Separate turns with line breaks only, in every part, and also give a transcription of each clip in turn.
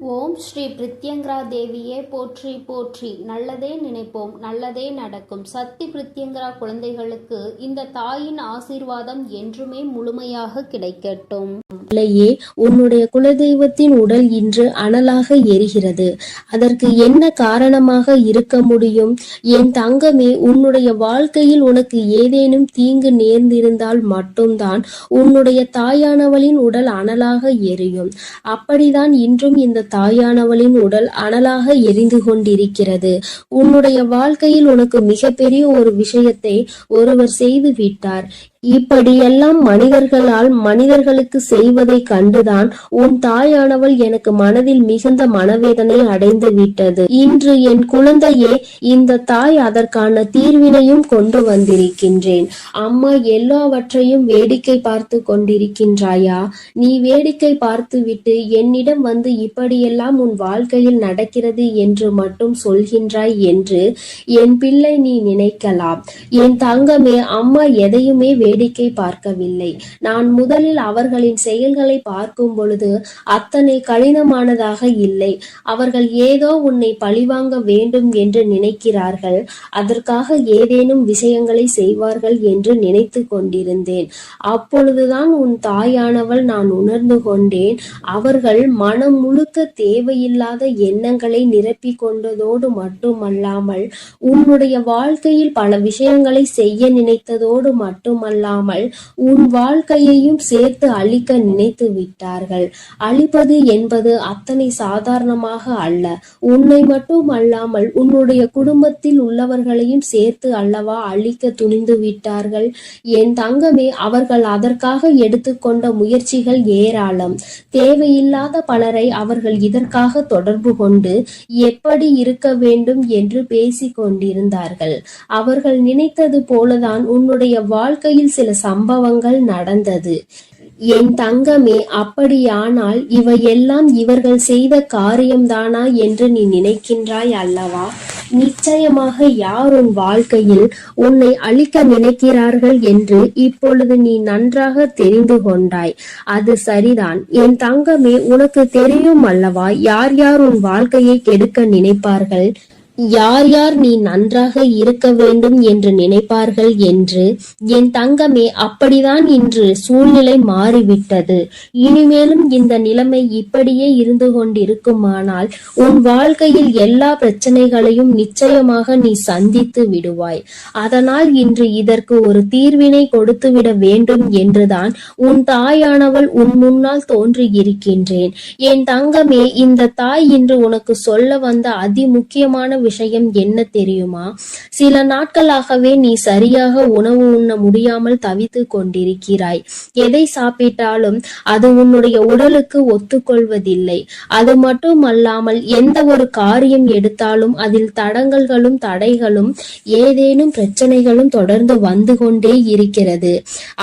ஓம் ஸ்ரீ பிரித்யங்கரா தேவியே போற்றி போற்றி. நல்லதே நினைப்போம், நல்லதே நடக்கும். சக்தி பிரித்யங்கரா குழந்தைகளுக்கு இந்த தாயின் ஆசீர்வாதம் என்றுமே முழுமையாக கிடைக்கட்டும்.
உன்னுடைய குலதெய்வத்தின் உடல் இன்று அனலாக எரிகிறது. அதற்கு என்ன காரணமாக இருக்க முடியும்? என் தங்கமே, உன்னுடைய வாழ்க்கையில் உனக்கு ஏதேனும் தீங்கு நேர்ந்திருந்தால் மட்டும்தான் உன்னுடைய தாயானவளின் உடல் அனலாக எரியும். அப்படிதான் இன்றும் இந்த தாயானவளின் உடல் அனலாக எரிந்து கொண்டிருக்கிறது. உன்னுடைய வாழ்க்கையில் உனக்கு மிகப்பெரிய ஒரு விஷயத்தை ஒருவர் செய்து விட்டார். இப்படியெல்லாம் மனிதர்களுக்கு செய்வதை கண்டுதான் உன் தாயானவள் எனக்கு மனதில் மிகுந்த மனவேதனை அடைந்து விட்டது. இன்று என் குழந்தையே, இந்த தாய் அதற்கான தீர்வினையும் கொண்டு வந்திருக்கின்றேன். அம்மா எல்லாவற்றையும் வேடிக்கை பார்த்து கொண்டிருக்கின்றாயா? நீ வேடிக்கை பார்த்துவிட்டு என்னிடம் வந்து இப்படியெல்லாம் உன் வாழ்க்கையில் நடக்கிறது என்று மட்டும் சொல்கின்றாய் என்று என் பிள்ளை நீ நினைக்கலாம். என் தங்கமே, அம்மா எதையுமே வேடிக்கை பார்க்கவில்லை. நான் முதலில் அவர்களின் செயல்களை பார்க்கும் பொழுது அத்தனை கடினமானதாக இல்லை. அவர்கள் ஏதோ உன்னை பழிவாங்க வேண்டும் என்று நினைக்கிறார்கள். அதற்காக ஏதேனும் விஷயங்களை செய்வார்கள் என்று நினைத்து கொண்டிருந்தேன். அப்பொழுதுதான் உன் தாயானவள் நான் உணர்ந்து கொண்டேன். அவர்கள் மனம் முழுக்க தேவையில்லாத எண்ணங்களை நிரப்பிக் கொண்டதோடு மட்டுமல்லாமல் உன்னுடைய வாழ்க்கையில் பல விஷயங்களை செய்ய நினைத்ததோடு மட்டுமல்லாமல் உன் வாழ்க்கையையும் சேர்த்து அழிக்க நினைத்து விட்டார்கள். அழிப்பது என்பது அத்தனை சாதாரணமாக அல்ல. உன்னை மட்டும் அல்லாமல் உன்னுடைய குடும்பத்தில் உள்ளவர்களையும் சேர்த்து அல்லவா அழிக்க துணிந்து விட்டார்கள். என் தங்கமே, அவர்கள் அதற்காக எடுத்துக்கொண்ட முயற்சிகள் ஏராளம். தேவையில்லாத பலரை அவர்கள் இதற்காக தொடர்பு கொண்டு எப்படி இருக்க வேண்டும் என்று பேசிக் கொண்டிருந்தார்கள். அவர்கள் நினைத்தது போலதான் உன்னுடைய வாழ்க்கையில் சில சம்பவங்கள் நடந்தது. என் தங்கமே, அப்படியானால் இவையெல்லாம் இவர்கள் செய்த காரியம்தானா என்று நீ நினைக்கின்றாய் அல்லவா? நிச்சயமாக யார் உன் வாழ்க்கையில் உன்னை அழிக்க நினைக்கிறார்கள் என்று இப்பொழுது நீ நன்றாக தெரிந்து கொண்டாய். அது சரிதான் என் தங்கமே, உனக்கு தெரியும் அல்லவா யார் யார் உன் வாழ்க்கையை கெடுக்க நினைப்பார்கள், யார் யார் நீ நன்றாக இருக்க வேண்டும் என்று நினைப்பார்கள் என்று. என் தங்கமே, அப்படிதான் இன்று சூழ்நிலை மாறிவிட்டது. இனிமேலும் இந்த நிலைமை இப்படியே இருந்து கொண்டிருக்குமானால் உன் வாழ்க்கையில் எல்லா பிரச்சனைகளையும் நிச்சயமாக நீ சந்தித்து விடுவாய். அதனால் இன்று இதற்கு ஒரு தீர்வினை கொடுத்துவிட வேண்டும் என்றுதான் உன் தாயானவள் உன் முன்னால் தோன்றி இருக்கின்றேன். என் தங்கமே, இந்த தாய் இன்று உனக்கு சொல்ல வந்த அதி முக்கியமான விஷயம் என்ன தெரியுமா? சில நாட்களாகவே நீ சரியாக உணவு உண்ண முடியாமல் தவித்து கொண்டிருக்கிறாய். எதை சாப்பிட்டாலும் அது உன்னுடைய உடலுக்கு ஒத்துக்கொள்வதில்லை. அது மட்டுமல்லாமல் எந்த ஒரு காரியம் எடுத்தாலும் அதில் தடங்கல்களும் தடைகளும் ஏதேனும் பிரச்சனைகளும் தொடர்ந்து வந்து கொண்டே இருக்கிறது.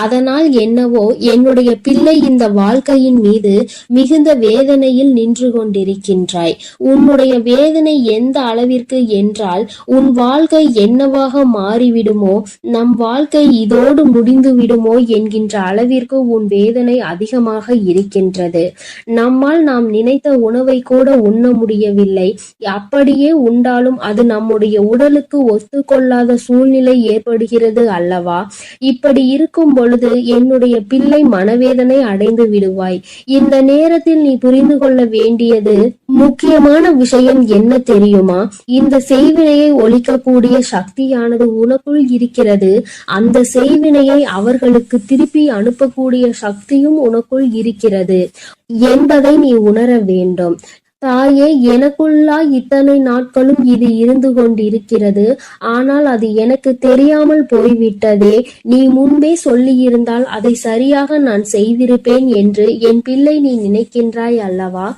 அதனால் என்னவோ என்னுடைய பிள்ளை இந்த வாழ்க்கையின் மீது மிகுந்த வேதனையில் நின்று கொண்டிருக்கின்றாய். உன்னுடைய வேதனை எந்த அளவிற்கு என்றால் உன் வாழ்க்கை என்னவாக மாறிவிடுமோ, நம் வாழ்க்கை இதோடு முடிந்து விடுமோ என்கின்ற அளவிற்கு உன் வேதனை அதிகமாக இருக்கின்றது. நம்மால் நாம் நினைத்த உணவை கூட உண்ண முடியவில்லை. அப்படியே உண்டாலும் அது நம்முடைய உடலுக்கு ஒத்துக்கொள்ளாத சூழ்நிலை ஏற்படுகிறது அல்லவா? இப்படி இருக்கும் பொழுது என்னுடைய பிள்ளை மனவேதனை அடைந்து விடுவாய். இந்த நேரத்தில் நீ புரிந்து கொள்ள வேண்டியது முக்கியமான விஷயம் என்ன தெரியுமா? இந்த செய்வினையை ஒழிக்கக்கூடிய சக்தியானது உனக்குள் இருக்கிறது. அந்த செய்வினையை அவர்களுக்கு திருப்பி அனுப்பக்கூடிய சக்தியும் உனக்குள் இருக்கிறது என்பதை நீ உணர வேண்டும். தாயே, எனக்குள்ளா இத்தனை நாட்களும் இது இருந்து கொண்டிருக்கிறது. ஆனால் அது எனக்கு தெரியாமல் போய்விட்டதே. நீ முன்பே சொல்லியிருந்தால் அதை சரியாக நான் செய்திருப்பேன் என்று என் பிள்ளை நீ நினைக்கின்றாய் அல்லவா?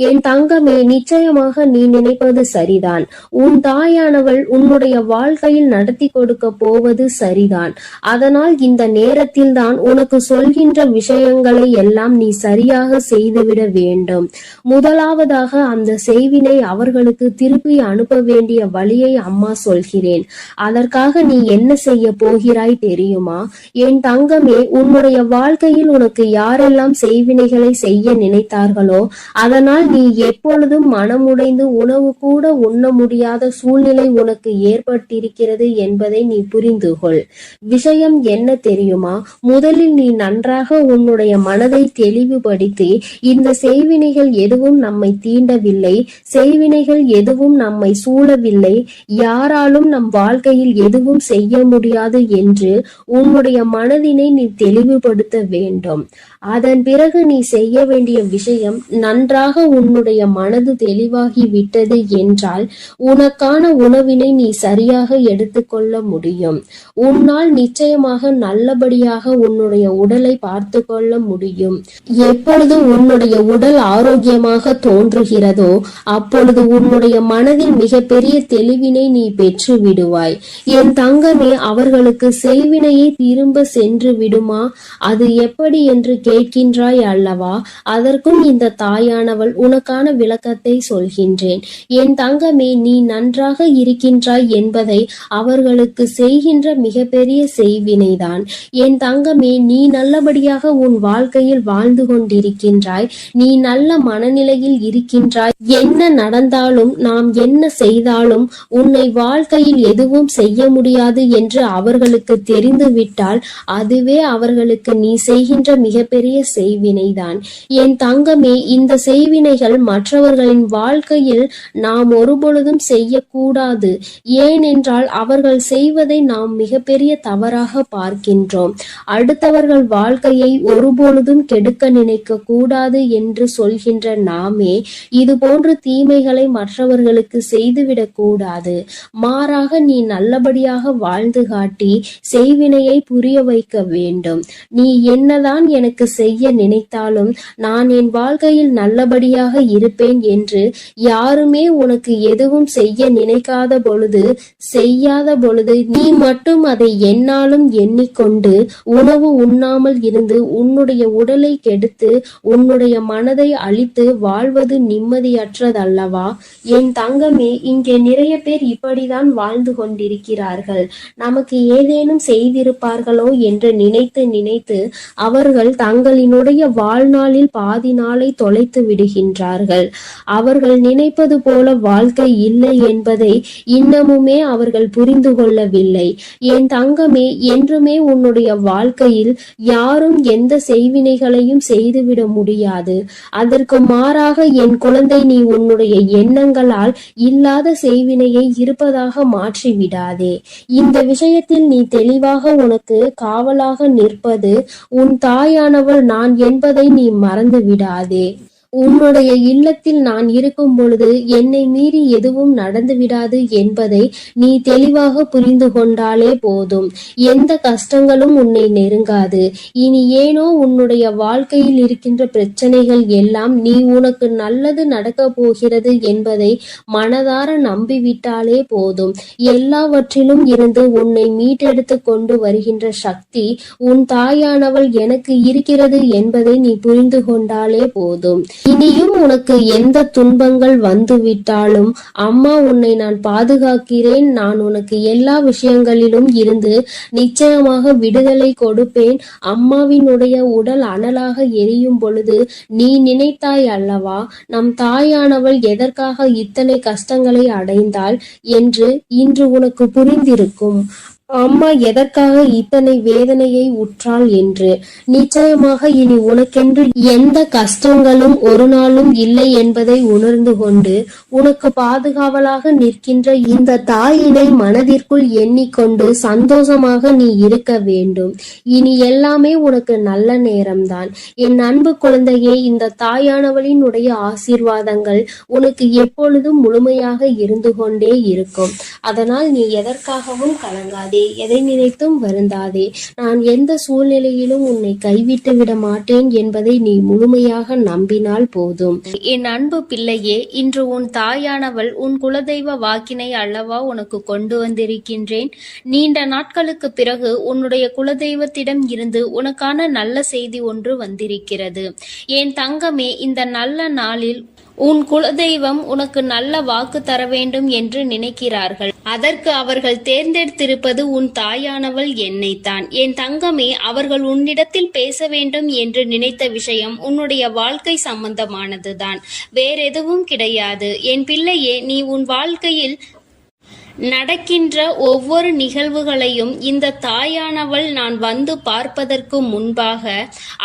என் தங்கமே, நிச்சயமாக நீ நினைப்பது சரிதான். உன் தாயானவள் உன்னுடைய வாழ்க்கையில் நடத்தி கொடுக்க போவது சரிதான். அதனால் இந்த நேரத்தில் தான் உனக்கு சொல்கின்ற விஷயங்களை எல்லாம் நீ சரியாக செய்துவிட வேண்டும். முதலாவதாக மூலமாக அந்த செய்வினை அவர்களுக்கு திருப்பி அனுப்ப வேண்டிய வழியை அம்மா சொல்கிறேன். அதற்காக நீ என்ன செய்ய போகிறாய் தெரியுமா? என் தங்கமே, உன்னுடைய வாழ்க்கையில் உனக்கு யாரெல்லாம் செய்வினைகளை செய்ய நினைத்தார்களோ அதனால் நீ எப்பொழுதும் மனமுடைந்து உணவு கூட உண்ண முடியாத சூழ்நிலை உனக்கு ஏற்பட்டிருக்கிறது என்பதை நீ புரிந்து கொள். விஷயம் என்ன தெரியுமா? முதலில் நீ நன்றாக உன்னுடைய மனதை தெளிவுபடுத்தி, இந்த செய்வினைகள் எதுவும் நம்மை தீண்டவில்லை, செய்வினைகள் எதுவும் நம்மை சூழவில்லை, யாராலும் நம் வாழ்க்கையில் எதுவும் செய்ய முடியாது என்று உன்னுடைய மனதினை நீ தெளிவுபடுத்த வேண்டும். அதன் பிறகு நீ செய்ய வேண்டிய விஷயம், நன்றாக உன்னுடைய மனது தெளிவாகி விட்டது என்றால் உனக்கான உணவினை நீ சரியாக எடுத்துக்கொள்ள முடியும். உன்னால் நிச்சயமாக நல்லபடியாக உன்னுடைய உடலை பார்த்து கொள்ள முடியும். எப்பொழுது உன்னுடைய உடல் ஆரோக்கியமாக தோன்றுகிறதோ அப்பொழுது உன்னுடைய மனதில் மிகப்பெரிய தெளிவினை நீ பெற்று விடுவாய். என் தங்கமே, அவர்களுக்கு செய்வினையை திரும்ப சென்று விடுமா? அது எப்படி என்று கேட்கின்றாய் அல்லவா? அதற்கும் இந்த தாயானவள் உனக்கான விளக்கத்தை சொல்கின்றேன். என் தங்கமே, நீ நன்றாக இருக்கின்றாய் என்பதை அவர்களுக்கு செய்கின்ற மிகப்பெரிய செய்வினைதான். என் தங்கமே, நீ நல்லபடியாக உன் வாழ்க்கையில் வாழ்ந்து கொண்டிருக்கின்றாய், நீ நல்ல மனநிலையில் இருக்கின்றாய். என்ன நடந்தாலும், நாம் என்ன செய்தாலும் உன்னை வாழ்க்கையில் எதுவும் செய்ய முடியாது என்று அவர்களுக்கு தெரிந்துவிட்டால் அதுவே அவர்களுக்கு நீ செய்கின்ற மிகப்பெரிய செய்வினைதான். என் தங்கமே, இந்த செய்வினைகள் மற்றவர்களின் வாழ்க்கையில் நாம் ஒருபொழுதும் செய்யக்கூடாது. ஏனென்றால் அவர்கள் செய்வதை நாம் மிகப்பெரிய தவறாக பார்க்கின்றோம். அடுத்தவர்கள் வாழ்க்கையை ஒருபொழுதும் கெடுக்க நினைக்க கூடாது என்று சொல்கின்ற நாமே இது போன்ற தீமைகளை மற்றவர்களுக்கு செய்துவிடக் கூடாது. மாறாக நீ நல்லபடியாக வாழ்ந்து காட்டி செய்வினையை புரிய வைக்க வேண்டும். நீ என்னதான் எனக்கு செய்ய நினைத்தாலும் நான் என் வாழ்க்கையில் நல்லபடியாக இருப்பேன் என்று யாருமே உனக்கு எதுவும் செய்ய நினைக்காத பொழுது, செய்யாத பொழுது நீ மட்டும் அதை என்னாலும் எண்ணிக்கொண்டு உணவு உண்ணாமல் இருந்து உன்னுடைய உடலை கெடுத்து உன்னுடைய மனதை அழித்து வாழ்வது நிம்மதியற்றதல்லவா? என் தங்கமே, இங்கே நிறைய பேர் இப்படிதான் வாழ்ந்து கொண்டிருக்கிறார்கள். நமக்கு ஏதேனும் செய்திருப்பார்களோ என்று நினைத்து நினைத்து அவர்கள் தங்களினுடைய வாழ்நாளில் பாதி நாளை தொலைத்து விடுகின்றார்கள். அவர்கள் நினைப்பது போல வாழ்க்கை இல்லை என்பதை இன்னமுமே அவர்கள் புரிந்து கொள்ளவில்லை. என் தங்கமே, என்றுமே உன்னுடைய வாழ்க்கையில் யாரும் எந்த செய்வினைகளையும் செய்துவிட முடியாது. அதற்கு மாறாக என் குழந்தை, நீ உன்னுடைய எண்ணங்களால் இல்லாத செய்வினையை இருப்பதாக மாற்றிவிடாதே. இந்த விஷயத்தில் நீ தெளிவாக உனக்கு காவலாக நிற்பது உன் தாயானவள் நான் என்பதை நீ மறந்து விடாதே. உன்னுடைய இல்லத்தில் நான் இருக்கும் பொழுது என்னை மீறி எதுவும் நடந்து விடாது என்பதை நீ தெளிவாக புரிந்து கொண்டாலே போதும். எந்த கஷ்டங்களும் உன்னை நெருங்காது. இனி ஏனோ உன்னுடைய வாழ்க்கையில் இருக்கின்ற பிரச்சனைகள் எல்லாம் நீ உனக்கு நல்லது நடக்க போகிறது என்பதை மனதார நம்பிவிட்டாலே போதும். எல்லாவற்றிலும் இருந்து உன்னை மீட்டெடுத்து கொண்டு வருகின்ற சக்தி உன் தாயானவள் எனக்கு இருக்கிறது என்பதை நீ புரிந்து கொண்டாலே போதும். இனியும் உனக்கு எந்த துன்பங்கள் வந்துவிட்டாலும் அம்மா உன்னை நான் பாதுகாக்கிறேன். நான் உனக்கு எல்லா விஷயங்களிலும் இருந்து நிச்சயமாக விடுதலை கொடுப்பேன். அம்மாவினுடைய உடல் அனலாக எரியும் பொழுது நீ நினைத்தாய் அல்லவா, நம் தாயானவள் எதற்காக இத்தனை கஷ்டங்களை அடைந்தாள் என்று இன்று உனக்கு புரிந்திருக்கும். அம்மா எதற்காக இத்தனை வேதனையை உற்றாள் என்று. நிச்சயமாக இனி உனக்கென்று எந்த கஷ்டங்களும் ஒரு நாளும் இல்லை என்பதை உணர்ந்து கொண்டு உனக்கு பாதுகாவலாக நிற்கின்ற இந்த தாயினை மனதிற்குள் எண்ணிக்கொண்டு சந்தோஷமாக நீ இருக்க வேண்டும். இனி எல்லாமே உனக்கு நல்ல நேரம்தான். என் அன்பு குழந்தையே, இந்த தாயானவளினுடைய ஆசீர்வாதங்கள் உனக்கு எப்பொழுதும் முழுமையாக இருந்து கொண்டே இருக்கும். அதனால் நீ எதற்காகவும் கலங்காதே, எதை நினைத்தும் வருந்தாதே. நான் எந்த சூழ்நிலையிலும் உன்னை கைவிட்டு விட மாட்டேன் என்பதை நீ முழுமையாக நம்பினால் போதும்.
என் அன்பு பிள்ளையே, இன்று உன் தாயானவள் உன் குலதெய்வ வாக்கினை அல்லவா உனக்கு கொண்டு வந்திருக்கின்றேன். நீண்ட நாட்களுக்கு பிறகு உன்னுடைய குலதெய்வத்திடம் இருந்து உனக்கான நல்ல செய்தி ஒன்று வந்திருக்கிறது. என் தங்கமே, இந்த நல்ல நாளில் உன் குலதெய்வம் உனக்கு நல்ல வாக்கு தர வேண்டும் என்று நினைக்கிறார்கள். அதற்கு அவர்கள் தேர்ந்தெடுத்திருப்பது உன் தாயானவள் என்னைத்தான். என் தங்கமே, அவர்கள் உன்னிடத்தில் பேச வேண்டும் என்று நினைத்த விஷயம் உன்னுடைய வாழ்க்கை சம்பந்தமானதுதான், வேறெதுவும் கிடையாது. என் பிள்ளையே, நீ உன் வாழ்க்கையில் நடக்கின்ற ஒவ்வொரு நிகழ்வுகளையும் இந்த தாயானவள் நான் வந்து பார்ப்பதற்கு முன்பாக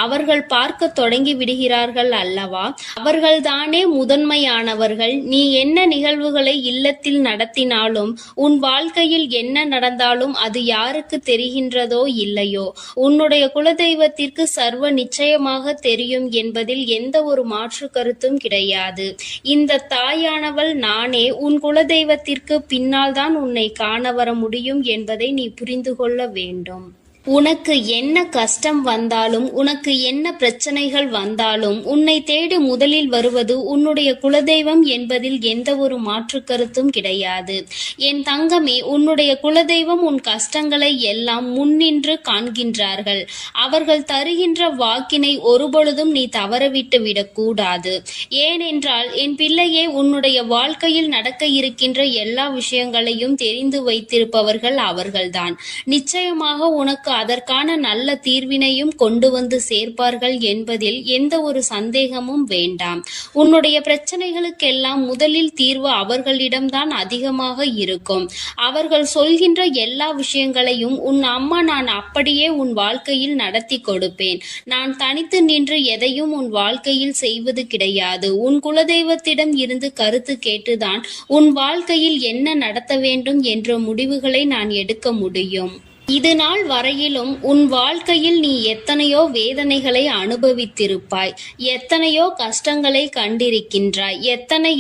அவர்கள் பார்க்க தொடங்கி விடுகிறார்கள் அல்லவா? அவர்கள்தானே முதன்மையானவர்கள். நீ என்ன நிகழ்வுகளை இல்லத்தில் நடத்தினாலும், உன் வாழ்க்கையில் என்ன நடந்தாலும் அது யாருக்கு தெரிகின்றதோ இல்லையோ, உன்னுடைய குலதெய்வத்திற்கு சர்வ நிச்சயமாக தெரியும் என்பதில் எந்த ஒரு மாற்று கருத்தும் கிடையாது. இந்த தாயானவள் நானே உன் குலதெய்வத்திற்கு பின்னால் உன்னை காண வர முடியும் என்பதை நீ புரிந்து கொள்ள வேண்டும். உனக்கு என்ன கஷ்டம் வந்தாலும், உனக்கு என்ன பிரச்சனைகள் வந்தாலும், உன்னை தேடி முதலில் வருவது உன்னுடைய குலதெய்வம் என்பதில் எந்த ஒரு மாற்று கருத்தும் கிடையாது. என் தங்கமே, உன்னுடைய குலதெய்வம் உன் கஷ்டங்களை எல்லாம் முன்னின்று காண்கின்றார்கள். அவர்கள் தருகின்ற வாக்கினை ஒருபொழுதும் நீ தவறவிட்டு விடக்கூடாது. ஏனென்றால் என் பிள்ளையே, உன்னுடைய வாழ்க்கையில் நடக்க இருக்கின்ற எல்லா விஷயங்களையும் தெரிந்து வைத்திருப்பவர்கள் அவர்கள்தான். நிச்சயமாக உனக்கு அதற்கான நல்ல தீர்வினையும் கொண்டு வந்து சேர்ப்பார்கள் என்பதில் எந்த ஒரு சந்தேகமும் வேண்டாம். உன்னுடைய பிரச்சனைகளுக்கெல்லாம் முதலில் தீர்வு அவர்களிடம்தான் அதிகமாக இருக்கும். அவர்கள் சொல்கின்ற எல்லா விஷயங்களையும் உன் அம்மா நான் அப்படியே உன் வாழ்க்கையில் நடத்தி கொடுப்பேன். நான் தனித்து நின்று எதையும் உன் வாழ்க்கையில் செய்வது கிடையாது. உன் குலதெய்வத்திடம் இருந்து கருத்து கேட்டுதான் உன் வாழ்க்கையில் என்ன நடத்த வேண்டும் என்ற முடிவுகளை நான் எடுக்க முடியும். இது நாள் வரையிலும் உன் வாழ்க்கையில் நீ எத்தனையோ வேதனைகளை அனுபவித்திருப்பாய், எத்தனையோ கஷ்டங்களை கண்டிருக்கின்றாய்,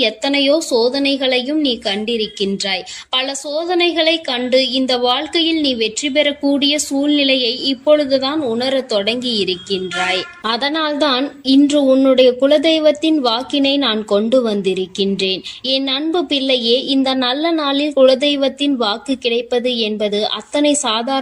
எத்தனையோ சோதனைகளையும் நீ கண்டிருக்கின்றாய். பல சோதனைகளை கண்டு இந்த வாழ்க்கையில் நீ வெற்றி பெறக்கூடிய சூழ்நிலையை இப்பொழுதுதான் உணர தொடங்கி இருக்கின்றாய். அதனால்தான் இன்று உன்னுடைய குலதெய்வத்தின் வாக்கினை நான் கொண்டு வந்திருக்கின்றேன். என் அன்பு பிள்ளையே, இந்த நல்ல நாளில் குலதெய்வத்தின் வாக்கு கிடைப்பது என்பது அத்தனை சாதாரணமான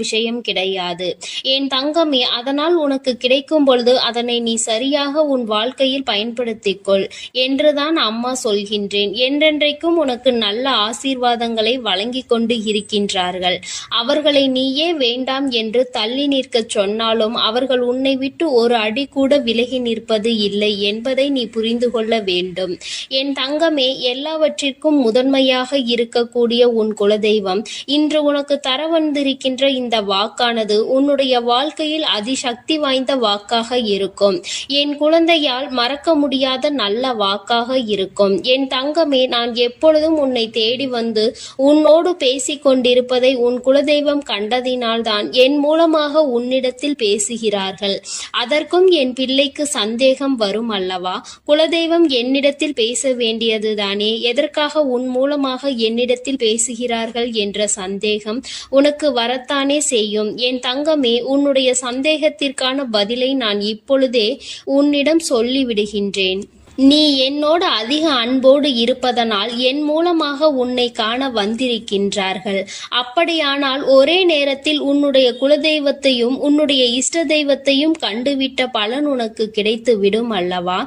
விஷயம் கிடையாது. என் தங்கமே, அதனால் உனக்கு கிடைக்கும் பொழுது அதனை நீ சரியாக உன் வாழ்க்கையில் பயன்படுத்திக்கொள் என்றுதான் அம்மா சொல்கின்றேன். என்றென்றைக்கும் உனக்கு நல்ல ஆசீர்வாதங்களை வழங்கி கொண்டு இருக்கின்றார்கள். அவர்களை நீயே வேண்டாம் என்று தள்ளி நிற்க சொன்னாலும் அவர்கள் உன்னை விட்டு ஒரு அடி கூட விலகி நிற்பது இல்லை என்பதை நீ புரிந்து கொள்ள வேண்டும். என் தங்கமே, எல்லாவற்றிற்கும் முதன்மையாக இருக்கக்கூடிய உன் குலதெய்வம் இன்று உனக்கு தர வந்திருக்கின்ற இந்த வாக்கானது உன்னுடைய வாழ்க்கையில் அதிசக்தி வாய்ந்த வாக்காக இருக்கும். என் குழந்தையால் மறக்க முடியாத நல்ல வாக்காக இருக்கும். என் தங்கமே, நான் எப்பொழுதும் உன்னை தேடி வந்து உன்னோடு பேசிக் கொண்டிருப்பதை உன் குலதெய்வம் கண்டதினால்தான் என் மூலமாக உன்னிடத்தில் பேசுகிறார்கள். அதற்கும் என் பிள்ளைக்கு சந்தேகம் வரும் அல்லவா? குலதெய்வம் என்னிடத்தில் பேச வேண்டியதுதானே, எதற்காக உன் மூலமாக என்னிடத்தில் பேசுகிறார்கள் என்ற சந்தேகம் உனக்கு வரத்தானே செய்யும். என் தங்கமே, உன்னுடைய சந்தேகத்திற்கான பதிலை நான் இப்பொழுதே உன்னிடம் சொல்லிவிடுகின்றேன். நீ என்னோடு அதிக அன்போடு இருப்பதனால் என் மூலமாக உன்னை காண வந்திருக்கின்றார்கள். அப்படியானால் ஒரே நேரத்தில் உன்னுடைய குலதெய்வத்தையும் உன்னுடைய இஷ்ட தெய்வத்தையும் கண்டுவிட்ட பலன் உனக்கு கிடைத்து விடும் அல்லவா?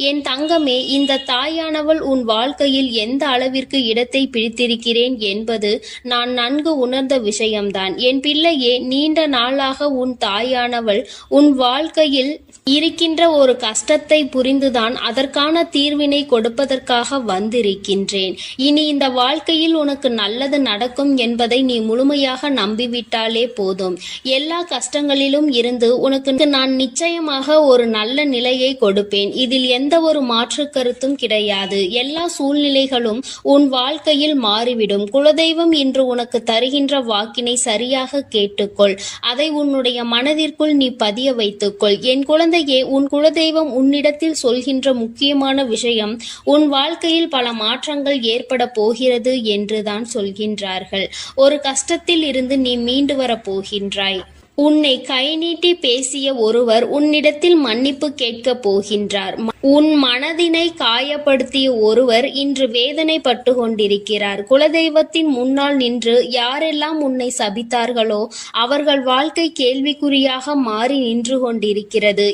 என் தங்கமே, இந்த தாயானவள் உன் வாழ்க்கையில் எந்த அளவிற்கு இடத்தை பிடித்திருக்கிறேன் என்பது நான் நன்கு உணர்ந்த விஷயம்தான். என் பிள்ளையே, நீண்ட நாளாக உன் தாயானவள் உன் வாழ்க்கையில் இருக்கின்ற ஒரு கஷ்டத்தை புரிந்துதான் அதற்கான தீர்வினை கொடுப்பதற்காக வந்திருக்கின்றேன். இனி இந்த வாழ்க்கையில் உனக்கு நல்லது நடக்கும் என்பதை நீ முழுமையாக நம்பிவிட்டாலே போதும். எல்லா கஷ்டங்களிலும் இருந்து உனக்கு நான் நிச்சயமாக ஒரு நல்ல நிலையை கொடுப்பேன். இதில் எந்த ஒரு மாற்று கருத்தும் கிடையாது. எல்லா சூழ்நிலைகளும் உன் வாழ்க்கையில் மாறிவிடும். குலதெய்வம் இன்று உனக்கு தருகின்ற வாக்கினை சரியாக கேட்டுக்கொள். அதை உன்னுடைய மனதிற்குள் நீ பதிய வைத்துக்கொள். என் குழந்தையே, உன் குலதெய்வம் உன்னிடத்தில் சொல்கின்ற முக்கியமான விஷயம் உன் வாழ்க்கையில் பல மாற்றங்கள் ஏற்பட போகிறது என்றுதான் சொல்கின்றார்கள். ஒரு கஷ்டத்தில் இருந்து நீ மீண்டு வர போகின்றாய். உன்னை கை நீட்டி பேசிய ஒருவர் உன்னிடத்தில் மன்னிப்பு கேட்கப் போகின்றார். உன் மனதினை காயப்படுத்திய ஒருவர் இன்று வேதனைப்பட்டு கொண்டிருக்கிறார். குலதெய்வத்தின் முன்னால் நின்று யாரெல்லாம் உன்னை சபித்தார்களோ அவர்கள் வாழ்க்கை கேள்விக்குறியாக மாறி நின்று கொண்டிருக்கிறது.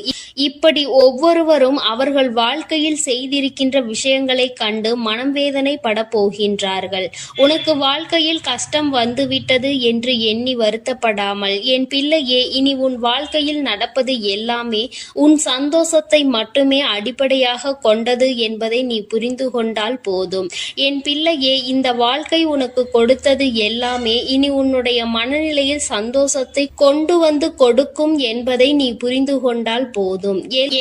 இப்படி ஒவ்வொருவரும் அவர்கள் வாழ்க்கையில் செய்திருக்கின்ற விஷயங்களை கண்டு மனம் வேதனை பட போகின்றார்கள். உனக்கு வாழ்க்கையில் கஷ்டம் வந்துவிட்டது என்று எண்ணி வருத்தப்படாமல், என் பிள்ளையே, இனி உன் வாழ்க்கையில் நடப்பது எல்லாமே உன் சந்தோஷத்தை மட்டுமே அடிப்படையாக கொண்டது என்பதை நீ புரிந்து கொண்டால் போதும். என் பிள்ளையே, இந்த வாழ்க்கை உனக்கு கொடுத்தது எல்லாமே இனி உன்னுடைய மனநிலையில் சந்தோஷத்தை கொண்டு வந்து கொடுக்கும் என்பதை நீ புரிந்து கொண்டால் போதும்.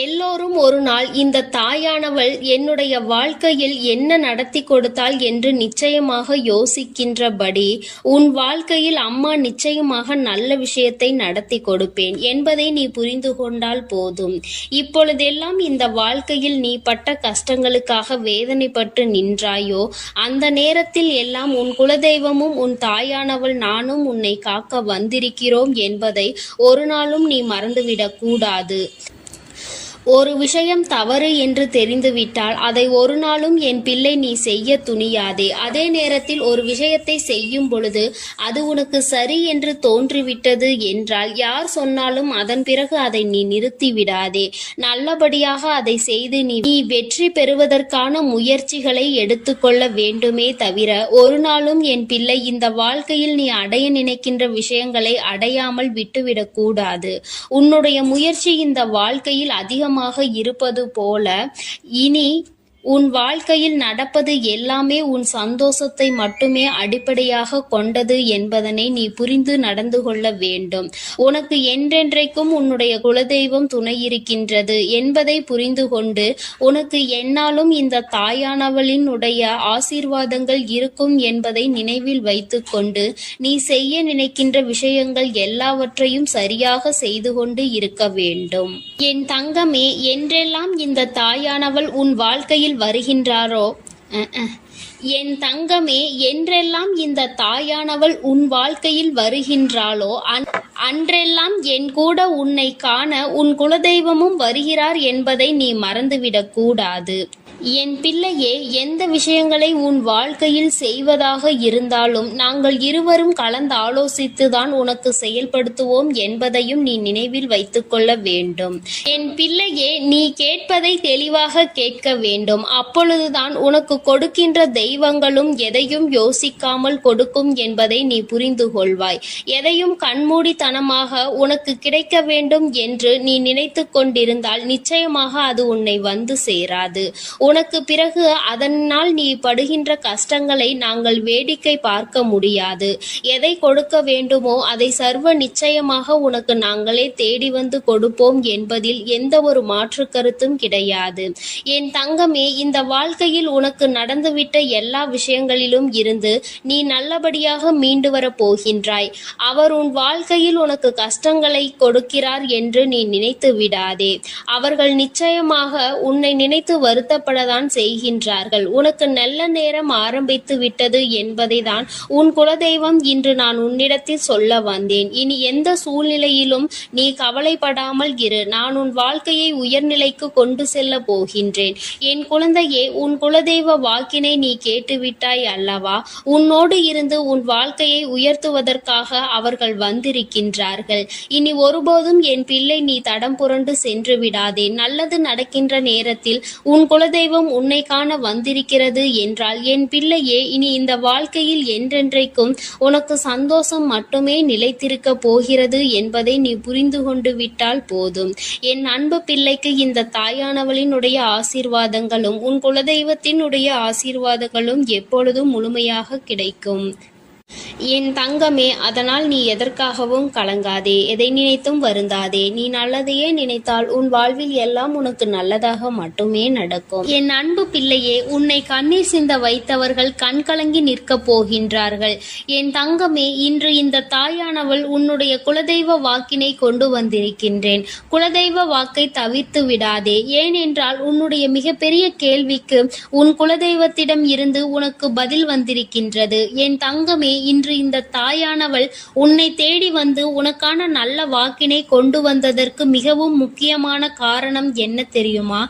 எல்லோரும் ஒரு நாள் இந்த தாயானவள் என்னுடைய வாழ்க்கையில் என்ன நடத்தி கொடுத்தாள் என்று நிச்சயமாக யோசிக்கின்றபடி உன் வாழ்க்கையில் அம்மா நிச்சயமாக நல்ல விஷயத்தை நடத்தி கொடுப்பேன் என்பதை நீ புரிந்து கொண்டால் போதும். இப்பொழுதெல்லாம் இந்த வாழ்க்கையில் நீ பட்ட கஷ்டங்களுக்காக வேதனைப்பட்டு நின்றாயோ, அந்த நேரத்தில் எல்லாம் உன் குலதெய்வமும் உன் தாயானவள் நானும் உன்னை காக்க வந்திருக்கிறோம் என்பதை ஒரு நாளும் நீ மறந்துவிடக் கூடாது. ஒரு விஷயம் தவறு என்று தெரிந்துவிட்டால் அதை ஒரு நாளும் என் பிள்ளை நீ செய்ய துணியாதே. அதே நேரத்தில் ஒரு விஷயத்தை செய்யும் பொழுது அது உனக்கு சரி என்று தோன்றிவிட்டது என்றால் யார் சொன்னாலும் அதன் பிறகு அதை நீ நிறுத்தி விடாதே. நல்லபடியாக அதை செய்து நீ வெற்றி பெறுவதற்கான முயற்சிகளை எடுத்துக்கொள்ள வேண்டுமே தவிர ஒரு நாளும் என் பிள்ளை இந்த வாழ்க்கையில் நீ அடைய நினைக்கின்ற விஷயங்களை அடையாமல் விட்டுவிடக் கூடாது. உன்னுடைய முயற்சி இந்த வாழ்க்கையில் அதிகம் இருப்பது போல இனி உன் வாழ்க்கையில் நடப்பது எல்லாமே உன் சந்தோஷத்தை மட்டுமே அடிப்படையாக கொண்டது என்பதனை நீ புரிந்து நடந்து கொள்ள வேண்டும். உனக்கு என்றென்றைக்கும் உன்னுடைய குலதெய்வம் துணை இருக்கின்றது என்பதை புரிந்து கொண்டு உனக்கு என்னாலும் இந்த தாயானவளினுடைய ஆசீர்வாதங்கள் இருக்கும் என்பதை நினைவில் வைத்துக்கொண்டு நீ செய்ய நினைக்கின்ற விஷயங்கள் எல்லாவற்றையும் சரியாக செய்து கொண்டு இருக்க வேண்டும். என் தங்கமே, என்றெல்லாம் இந்த தாயானவள் உன் வாழ்க்கையில் வருகின்றாரோ என் தங்கமே, என்றெல்லாம் இந்த தாயானவள் உன் வாழ்க்கையில் வருகின்றாளோ அன்றெல்லாம் என் கூட உன்னை காண உன் குலதெய்வமும் வருகிறார் என்பதை நீ மறந்துவிடக் கூடாது. என் பிள்ளையே, எந்த விஷயங்களை உன் வாழ்க்கையில் செய்வதாக இருந்தாலும் நாங்கள் இருவரும் கலந்து ஆலோசித்துதான் உனக்கு செயல்படுத்துவோம் என்பதையும் நீ நினைவில் வைத்துக்கொள்ள வேண்டும். என் பிள்ளையே, நீ கேட்பதை தெளிவாக கேட்க வேண்டும். அப்பொழுதுதான் உனக்கு கொடுக்கின்ற தெய்வங்களும் எதையும் யோசிக்காமல் கொடுக்கும் என்பதை நீ புரிந்து கொள்வாய். எதையும் கண்மூடித்தனமாக உனக்கு கிடைக்க வேண்டும் என்று நீ நினைத்து கொண்டிருந்தால் நிச்சயமாக அது உன்னை வந்து சேராது. உனக்கு பிறகு அதனால் நீ படுகின்ற கஷ்டங்களை நாங்கள் வேடிக்கை பார்க்க முடியாது. எதை கொடுக்க வேண்டுமோ அதை சர்வ நிச்சயமாக உனக்கு நாங்களே தேடி வந்து கொடுப்போம் என்பதில் எந்த ஒரு மாற்று கருத்தும் கிடையாது. என் தங்கமே, இந்த வாழ்க்கையில் உனக்கு நடந்துவிட்ட எல்லா விஷயங்களிலும் இருந்து நீ நல்லபடியாக மீண்டு வரப் போகின்றாய். அவர் உன் வாழ்க்கையில் உனக்கு கஷ்டங்களை கொடுக்கிறார் என்று நீ நினைத்து விடாதே. அவர்கள் நிச்சயமாக உன்னை நினைத்து வருத்தப்படதான் செய்கின்றார்கள். உனக்கு நல்ல நேரம் ஆரம்பித்து விட்டது என்பதை தான் உன் குலதெய்வம் இன்று நான் உன்னிடத்தில் சொல்ல வந்தேன். இனி எந்த சூழ்நிலையிலும் நீ கவலைப்படாமல் இரு. நான் உன் வாழ்க்கையை உயர்நிலைக்கு கொண்டு செல்ல போகின்றேன். என் குழந்தையே, உன் குலதெய்வ வாக்கினை நீ கேட்டுவிட்டாய் அல்லவா? உன்னோடு இருந்து உன் வாழ்க்கையை உயர்த்துவதற்காக அவர்கள் வந்திருக்கின்றார்கள். இனி ஒருபோதும் என் பிள்ளை நீ தடம் புரண்டு சென்று விடாதே. நல்லது நடக்கின்ற நேரத்தில் உன் குலதெய்வம் உன்னை காண வந்திருக்கிறது என்றால் என் பிள்ளையே, இனி இந்த வாழ்க்கையில் என்றென்றைக்கும் உனக்கு சந்தோஷம் மட்டுமே நிலைத்திருக்க போகிறது என்பதை நீ புரிந்து கொண்டு விட்டால் போதும். என் அன்பு பிள்ளைக்கு இந்த தாயானவளினுடைய ஆசீர்வாதங்களும் உன் குலதெய்வத்தினுடைய ஆசீர்வாதங்களும் எப்பொழுதும் முழுமையாக கிடைக்கும். என் தங்கமே, அதனால் நீ எதற்காகவும் கலங்காதே, எதை நினைத்தும் வருந்தாதே. நீ நல்லதையே நினைத்தால் உன் வாழ்வில் எல்லாம் உனக்கு நல்லதாக மட்டுமே நடக்கும். என் அன்பு பிள்ளையே, உன்னை கண்ணீர் சிந்த வைத்தவர்கள் கண்கலங்கி நிற்கப் போகின்றார்கள். என் தங்கமே, இன்று இந்த தாயானவள் உன்னுடைய குலதெய்வ வாக்கினை கொண்டு வந்திருக்கின்றேன். குலதெய்வ வாக்கை தவிர்த்து விடாதே. ஏனென்றால் உன்னுடைய மிகப்பெரிய கேள்விக்கு உன் குலதெய்வத்திடம் இருந்து உனக்கு பதில் வந்திருக்கின்றது. என் தங்கமே, இன்று இந்த தாயானவள் உன்னை தேடி வந்து உனக்கான நல்ல வாக்கினை கொண்டு வந்ததற்கு மிகவும் முக்கியமான காரணம் என்ன தெரியுமா?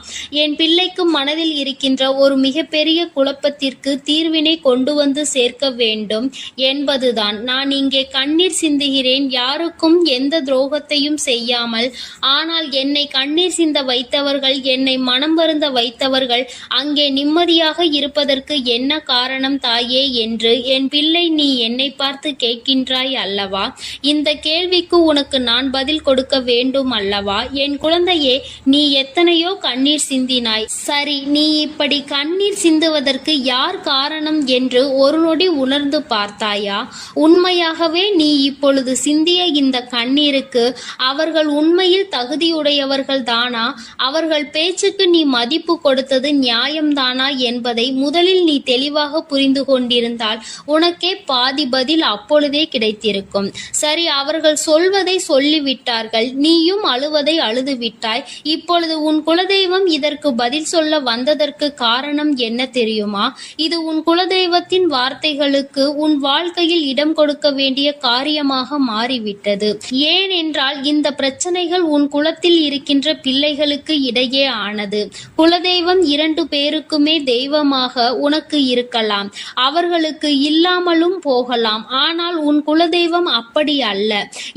என் பிள்ளைக்கு மனதில் இருக்கின்ற ஒரு மிகப்பெரிய குழப்பத்திற்கு தீர்வினை கொண்டு வந்து சேர்க்க வேண்டும் என்பதுதான். நான் இங்கே கண்ணீர் சிந்துகிறேன், யாருக்கும் எந்த துரோகத்தையும் செய்யாமல். ஆனால் என்னை கண்ணீர் சிந்த வைத்தவர்கள், என்னை மனம் வருந்த வைத்தவர்கள் அங்கே நிம்மதியாக இருப்பதற்கு என்ன காரணம் தாயே என்று என் பிள்ளை நீ என்னை பார்த்து கேட்கின்றாய் அல்லவா? இந்த கேள்விக்கு உனக்கு நான் பதில் கொடுக்க வேண்டும் அல்லவா? என் குழந்தையே, நீ எத்தனையோ கண்ணீர் சிந்தினாய். சரி, நீ இப்படி கண்ணீர் சிந்துவதற்கு யார் காரணம் என்று ஒரு நொடி உணர்ந்து பார்த்தாயா? உண்மையாகவே நீ இப்பொழுது சிந்திய இந்த கண்ணீருக்கு அவர்கள் உண்மையில் தகுதியுடையவர்கள் தானா? அவர்கள் பேச்சுக்கு நீ மதிப்பு கொடுத்தது நியாயம்தானா என்பதை முதலில் நீ தெளிவாக புரிந்து கொண்டிருந்தால் உனக்கே பாதி பதில் அப்பொழுதே கிடைத்திருக்கும். சரி, அவர்கள் சொல்வதை சொல்லிவிட்டார்கள், நீயும் அழுவதை அழுது விட்டாய். இப்பொழுது உன் குலதெய்வம் இதற்கு பதில் சொல்ல வந்ததற்கு காரணம் என்ன தெரியுமா? இது உன் குலதெய்வத்தின் வார்த்தைகளுக்கு உன் வாழ்க்கையில் இடம் கொடுக்க வேண்டிய காரியமாக மாறிவிட்டது. ஏனென்றால் இந்த பிரச்சனைகள் உன் குலத்தில் இருக்கின்ற பிள்ளைகளுக்கு இடையே ஆனது. குலதெய்வம் 2 பேருக்குமே தெய்வமாக உனக்கு இருக்கலாம், அவர்களுக்கு இல்லாமலும் போகலாம். ஆனால் உன் குலதெய்வம் அப்படி அல்ல.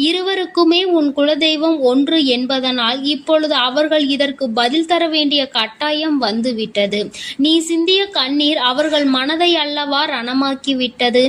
இருவருக்குமே உன் குலதெய்வம் ஒன்று என்பதனால் இப்பொழுது அவர்கள் இதற்கு பதில் தர வேண்டிய கட்டாயம் வந்துவிட்டது. நீ சிந்திய கண்ணீர் அவர்கள் மனதை அல்லவா ரணமாக்கிவிட்டது.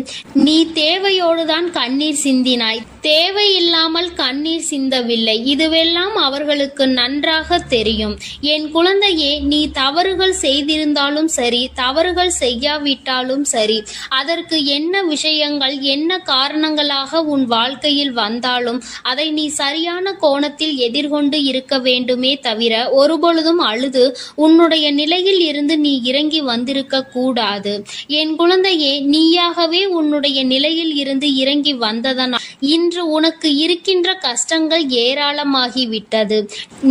நீ தேவையோடுதான் கண்ணீர் சிந்தினாய், தேவையில்லாமல் கண்ணீர் சிந்தவில்லை. இதுவெல்லாம் அவர்களுக்கு நன்றாக தெரியும். என் குழந்தையே, நீ தவறுகள் செய்திருந்தாலும் சரி, தவறுகள் செய்யாவிட்டாலும் சரி, அதற்கு என்ன விஷயங்கள் என்ன காரணங்களாக உன் வாழ்க்கையில் வந்தாலும் அதை நீ சரியான கோணத்தில் எதிர்கொண்டு இருக்க வேண்டுமே தவிர ஒருபொழுதும் அழுது உன்னுடைய நிலையில் இருந்து நீ இறங்கி வந்திருக்க கூடாது. என் குழந்தையே, நீயாகவே உன்னுடைய நிலையில் இருந்து இறங்கி வந்ததனால் இன்று உனக்கு இருக்கின்ற கஷ்டங்கள் ஏராளமாகிவிட்டது.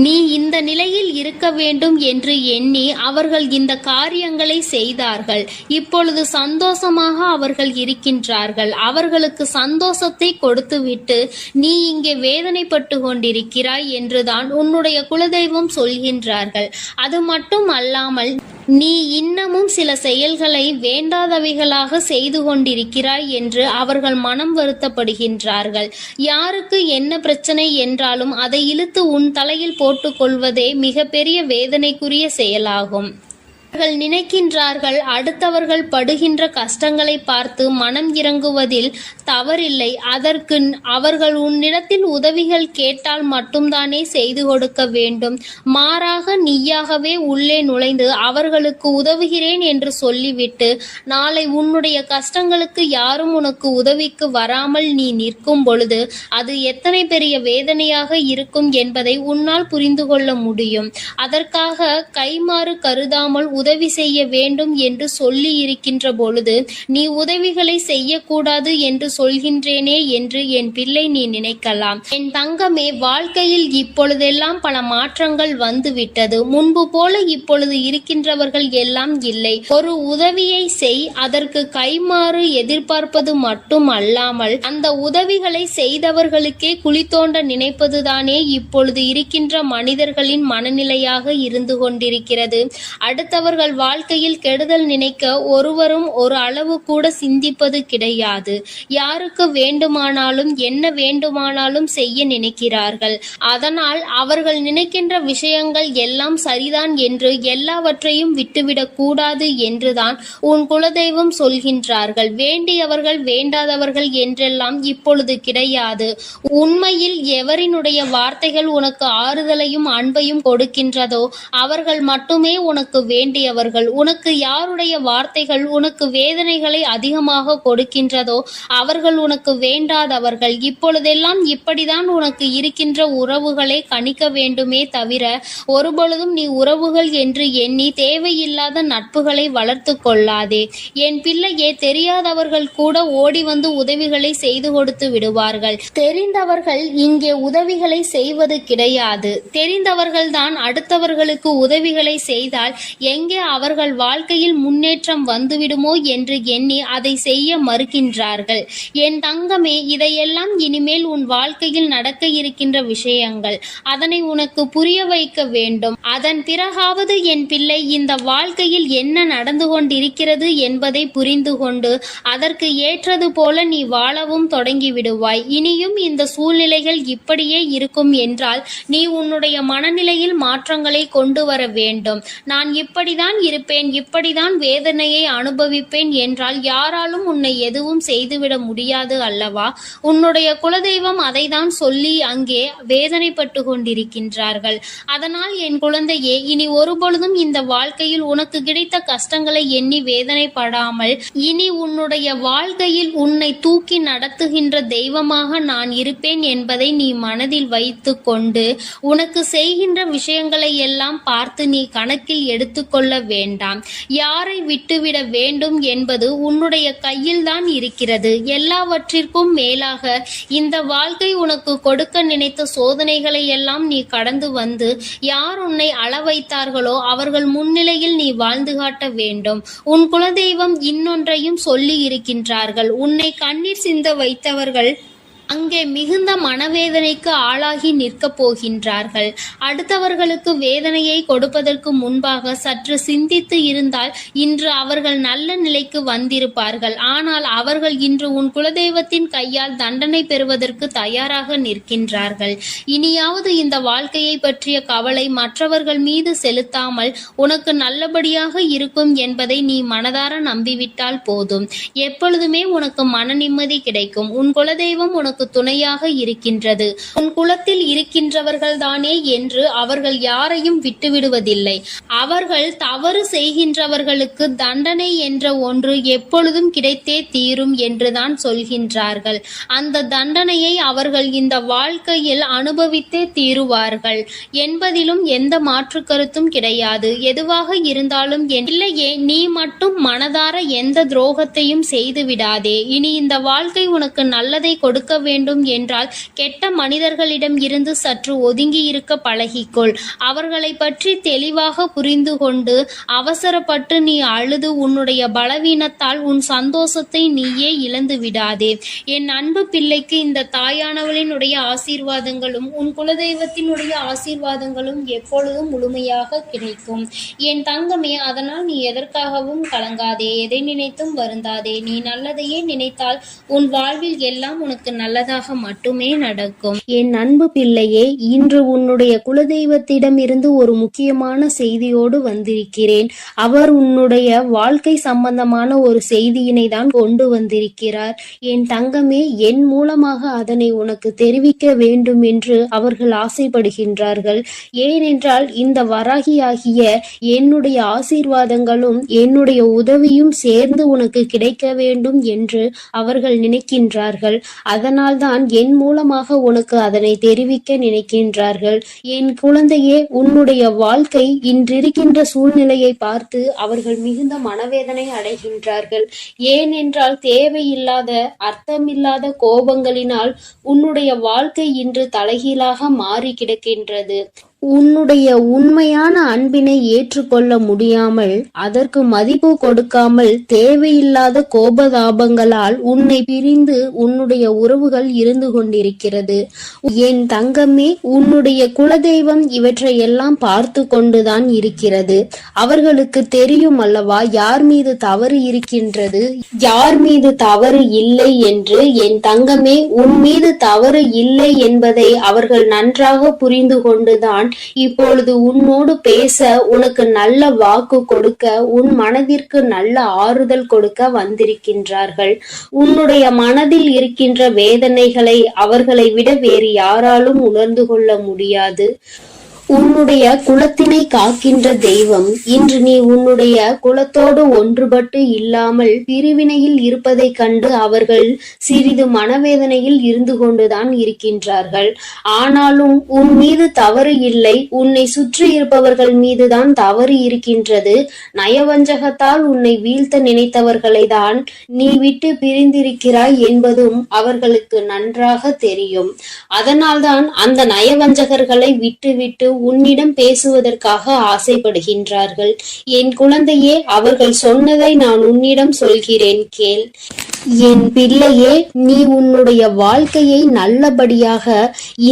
நீ இந்த நிலையில் இருக்க வேண்டும் என்று எண்ணி அவர்கள் இந்த காரியங்களை செய்தார்கள். இப்பொழுது சந்தோஷமாக அவர்கள் இருக்கின்றார்கள். அவர்களுக்கு சந்தோஷத்தை கொடுத்துவிட்டு நீ இங்கே வேதனைப்பட்டு கொண்டிருக்கிறாய் என்றுதான் உன்னுடைய குலதெய்வம் சொல்கின்றார்கள். அது மட்டும் அல்லாமல் நீ இன்னமும் சில செயல்களை வேண்டாதவைகளாக செய்து கொண்டிருக்கிறாய் என்று அவர்கள் மனம் வருத்தப்படுகின்றார்கள். யாருக்கு என்ன பிரச்சனை என்றாலும் அதை இழுத்து உன் தலையில் போட்டுக்கொள்வதே மிகப்பெரிய வேதனைக்குரிய செயலாகும். அவர்கள் நினைக்கின்றார்கள் அடுத்தவர்கள் படுகின்ற கஷ்டங்களை பார்த்து மனம் இறங்குவதில் தவறில்லை. அதற்கு அவர்கள் உன்னிடத்தில் உதவிகள் கேட்டால் மட்டும்தானே செய்து கொடுக்க வேண்டும். மாறாக நீயாகவே உள்ளே நுழைந்து அவர்களுக்கு உதவுகிறேன் என்று சொல்லிவிட்டு நாளை உன்னுடைய கஷ்டங்களுக்கு யாரும் உனக்கு உதவிக்கு வராமல் நீ நிற்கும் பொழுது அது எத்தனை பெரிய வேதனையாக இருக்கும் என்பதை உன்னால் புரிந்து கொள்ள முடியும். அதற்காக கைமாறு கருதாமல் உதவி செய்ய வேண்டும் என்று சொல்லி இருக்கின்ற பொழுது நீ உதவிகளை செய்யக்கூடாது என்று சொல்கின்றேனே என்று என் பிள்ளை நீ நினைக்கலாம். என் தங்கமே, வாழ்க்கையில் இப்பொழுதெல்லாம் பல மாற்றங்கள் வந்துவிட்டது. முன்பு போல இப்பொழுது இருக்கின்றவர்கள் எல்லாம் இல்லை. ஒரு உதவியை செய், அதற்கு கைமாறு எதிர்பார்ப்பது மட்டும் அல்லாமல் அந்த உதவிகளை செய்தவர்களுக்கே குழி தோண்ட நினைப்பதுதானே இப்பொழுது இருக்கின்ற மனிதர்களின் மனநிலையாக இருந்து கொண்டிருக்கிறது. அடுத்தவர்கள் வாழ்க்கையில் கெடுதல் நினைக்க ஒருவரும் ஒரு அளவு கூட சிந்திப்பது கிடையாது. யாருக்கு வேண்டுமானாலும் என்ன வேண்டுமானாலும் செய்ய நினைக்கிறார்கள். அதனால் அவர்கள் நினைக்கின்ற விஷயங்கள் எல்லாம் சரிதான் என்று எல்லாவற்றையும் விட்டுவிடக் கூடாது என்றுதான் உன் குலதெய்வம் சொல்கின்றார்கள். வேண்டியவர்கள் வேண்டாதவர்கள் என்றெல்லாம் இப்பொழுது கிடையாது. உண்மையில் எவரினுடைய வார்த்தைகள் உனக்கு ஆறுதலையும் அன்பையும் கொடுக்கின்றதோ அவர்கள் மட்டுமே உனக்கு வேண்டியவர்கள். உனக்கு யாருடைய வார்த்தைகள் உனக்கு வேதனைகளை அதிகமாக கொடுக்கின்றதோ அவர்கள் உனக்கு வேண்டாதவர்கள். இப்பொழுதெல்லாம் இப்படிதான் உனக்கு இருக்கின்ற உறவுகளை கணிக்க வேண்டுமே தவிர ஒருபொழுதும் நீ உறவுகள் என்று எண்ணி தேவையில்லாத நட்புகளை வளர்த்து கொள்ளாதே. என் பிள்ளையே, தெரியாதவர்கள் கூட ஓடி வந்து உதவிகளை செய்து கொடுத்து விடுவார்கள். தெரிந்தவர்கள் இங்கே உதவிகளை செய்வது கிடையாது. தெரிந்தவர்கள்தான் அடுத்தவர்களுக்கு உதவிகளை செய்தால் எங்கே எங்கே அவர்கள் வாழ்க்கையில் முன்னேற்றம் வந்துவிடுமோ என்று எண்ணி அதை செய்ய மறுக்கின்றார்கள். என் தங்கமே, இதையெல்லாம் இனிமேல் உன் வாழ்க்கையில் நடக்க இருக்கின்ற விஷயங்கள். அதனை உனக்கு புரிய வைக்க வேண்டும். அதன் பிறகாவது என் பிள்ளை, இந்த வாழ்க்கையில் என்ன நடந்து கொண்டிருக்கிறது என்பதை புரிந்து கொண்டு அதற்கு ஏற்றது போல நீ வாழவும் தொடங்கி விடுவாய். இனியும் இந்த சூழ்நிலைகள் இப்படியே இருக்கும் என்றால் நீ உன்னுடைய மனநிலையில் மாற்றங்களை கொண்டு வர வேண்டும். நான் இப்படிதான் இருப்பேன், இப்படிதான் வேதனையை அனுபவிப்பேன் என்றால் யாராலும் உன்னை எதுவும் செய்துவிட முடியாது அல்லவா? உன்னுடைய குலதெய்வம் அதை தான் சொல்லி அங்கே வேதனைப்பட்டு கொண்டிருக்கின்றார்கள். அதனால் என் குழந்தையே, இனி ஒருபொழுதும் இந்த வாழ்க்கையில் உனக்கு கிடைத்த கஷ்டங்களை எண்ணி வேதனைப்படாமல் இனி உன்னுடைய வாழ்க்கையில் உன்னை தூக்கி நடத்துகின்ற தெய்வமாக நான் இருப்பேன் என்பதை நீ மனதில் வைத்து கொண்டு உனக்கு செய்கின்ற விஷயங்களை எல்லாம் பார்த்து நீ கணக்கில் எடுத்துக்கொள்ள வேண்டாம். யாரை விட்டுவிட வேண்டும் என்பது உன்னுடைய கையில் தான் இருக்கிறது. எல்லாவற்றிற்கும் மேலாக இந்த வாழ்க்கை உனக்கு கொடுக்க நினைத்த சோதனைகளை எல்லாம் நீ கடந்து வந்து யார் உன்னை அள வைத்தார்களோ அவர்கள் முன்னிலையில் நீ வாழ்ந்து காட்ட வேண்டும். உன் குலதெய்வம் இன்னொன்றையும் சொல்லி இருக்கின்றார்கள். உன்னை கண்ணீர் சிந்த வைத்தவர்கள் அங்கே மிகுந்த மனவேதனைக்கு ஆளாகி நிற்கப் போகின்றார்கள். அடுத்தவர்களுக்கு வேதனையை கொடுப்பதற்கு முன்பாக சற்று சிந்தித்து இருந்தால் இன்று அவர்கள் நல்ல நிலைக்கு வந்திருப்பார்கள். ஆனால் அவர்கள் இன்று உன் குலதெய்வத்தின் கையால் தண்டனை பெறுவதற்கு தயாராக நிற்கின்றார்கள். இனியாவது இந்த வாழ்க்கையை பற்றிய கவலை மற்றவர்கள் மீது செலுத்தாமல் உனக்கு நல்லபடியாக இருக்கும் என்பதை நீ மனதார நம்பிவிட்டால் போதும். எப்பொழுதுமே உனக்கு மன நிம்மதி கிடைக்கும். உன் குலதெய்வம் உனக்கு துணையாக இருக்கின்றது. உன் குலத்தில் இருக்கின்றவர்கள் தானே என்று அவர்கள் யாரையும் விட்டுவிடுவதில்லை. அவர்கள் தவறு செய்கின்றவர்களுக்கு தண்டனை என்ற ஒன்று எப்பொழுதும் கிடைத்தே தீரும் என்றுதான் சொல்கின்றார்கள். அந்த தண்டனையை அவர்கள் இந்த வாழ்க்கையில் அனுபவித்தே தீருவார்கள் என்பதிலும் எந்த மாற்று கருத்தும் கிடையாது. எதுவாக இருந்தாலும் இல்லையே, நீ மட்டும் மனதார எந்த துரோகத்தையும் செய்து விடாதே. இனி இந்த வாழ்க்கை உனக்கு நல்லதை கொடுக்க வேண்டும் என்றால் கெட்ட மனிதர்களிடம் இருந்து சற்று ஒதுங்கி இருக்க பழகிக்கொள். அவர்களை பற்றி தெளிவாக புரிந்து கொண்டு அவசரப்பட்டு நீ அழுது உன்னுடைய பலவீனத்தால் உன் சந்தோஷத்தை நீயே இழந்து விடாதே. என் அன்பு பிள்ளைக்கு இந்த தாயானவளினுடைய ஆசீர்வாதங்களும் உன் குலதெய்வத்தினுடைய ஆசீர்வாதங்களும் எப்பொழுதும் முழுமையாக கிடைக்கும். என் தங்கமே, அதனால் நீ எதற்காகவும் கலங்காதே, எதை நினைத்தும் வருந்தாதே. நீ நல்லதையே நினைத்தால் உன் வாழ்வில் எல்லாம் உனக்கு நல்லதாக மட்டுமே நடக்கும்.
என் அன்பு பிள்ளையே, இன்று உன்னுடைய குலதெய்வத்திடம் இருந்து ஒரு முக்கியமான செய்தியோடு வந்திருக்கிறேன். அவர் உன்னுடைய வாழ்க்கை சம்பந்தமான ஒரு செய்தியினை தான் கொண்டு வந்திருக்கிறார். என் தங்கமே, என் மூலமாக அதனை உனக்கு தெரிவிக்க வேண்டும் என்று அவர்கள் ஆசைப்படுகின்றார்கள். ஏனென்றால் இந்த வராகியாகிய என்னுடைய ஆசீர்வாதங்களும் என்னுடைய உதவியும் சேர்ந்து உனக்கு கிடைக்க வேண்டும் என்று அவர்கள் நினைக்கின்றார்கள். அதனால்தான் என் மூலமாக உனக்கு அதனை தெரிவிக்க நினைக்கின்றார்கள். என் குழந்தையே, உன்னுடைய வாழ்க்கை இன்றிருக்கின்ற சூழ்நிலையை பார்த்து அவர்கள் மிகுந்த மனவேதனை அடைகின்றார்கள். ஏனென்றால் தேவையில்லாத அர்த்தமில்லாத கோபங்களினால் உன்னுடைய வாழ்க்கை இன்று தலைகீழாக மாறி கிடக்கின்றது. உன்னுடைய உண்மையான அன்பினை ஏற்றுக்கொள்ள முடியாமல் அதற்கு மதிப்பு கொடுக்காமல் தேவையில்லாத கோபதாபங்களால் உன்னை பிரிந்து உன்னுடைய உறவுகள் இருந்து கொண்டிருக்கிறது. என் தங்கமே, உன்னுடைய குலதெய்வம் இவற்றை எல்லாம் பார்த்து கொண்டுதான் இருக்கிறது. அவர்களுக்கு தெரியும் அல்லவா யார் மீது தவறு இருக்கின்றது, யார் மீது தவறு இல்லை என்று. என் தங்கமே, உன் மீது தவறு இல்லை என்பதை அவர்கள் நன்றாக புரிந்து கொண்டுதான் இப்பொழுது உன்னோடு பேச, உனக்கு நல்ல வாக்கு கொடுக்க, உன் மனதிற்கு நல்ல ஆறுதல் கொடுக்க வந்திருக்கின்றார்கள். உன்னுடைய மனதில் இருக்கின்ற வேதனைகளை அவர்களை விட வேறு யாராலும் உணர்ந்து கொள்ள முடியாது. உன்னுடைய குலத்தினை காக்கின்ற தெய்வம் இன்று நீ உன்னுடைய குலத்தோடு ஒன்றுபட்டு இல்லாமல் பிரிவினையில் இருப்பதை கண்டு அவர்கள் சிறிது மனவேதனையில் இருந்து கொண்டுதான் இருக்கின்றார்கள். ஆனாலும் உன் மீது தவறு இல்லை, உன்னை சுற்றி இருப்பவர்கள் மீதுதான் தவறு இருக்கின்றது. நயவஞ்சகத்தால் உன்னை வீழ்த்த நினைத்தவர்களை தான் நீ விட்டு பிரிந்திருக்கிறாய் என்பதும் அவர்களுக்கு நன்றாக தெரியும். அதனால்தான் அந்த நயவஞ்சகர்களை விட்டு உன்னிடம் பேசுவதற்காக ஆசைப்படுகின்றார்கள். என் குழந்தையே, அவர்கள் சொன்னதை நான் உன்னிடம் சொல்கிறேன், கேள். என் பிள்ளையே, நீ உன்னுடைய வாழ்க்கையை நல்லபடியாக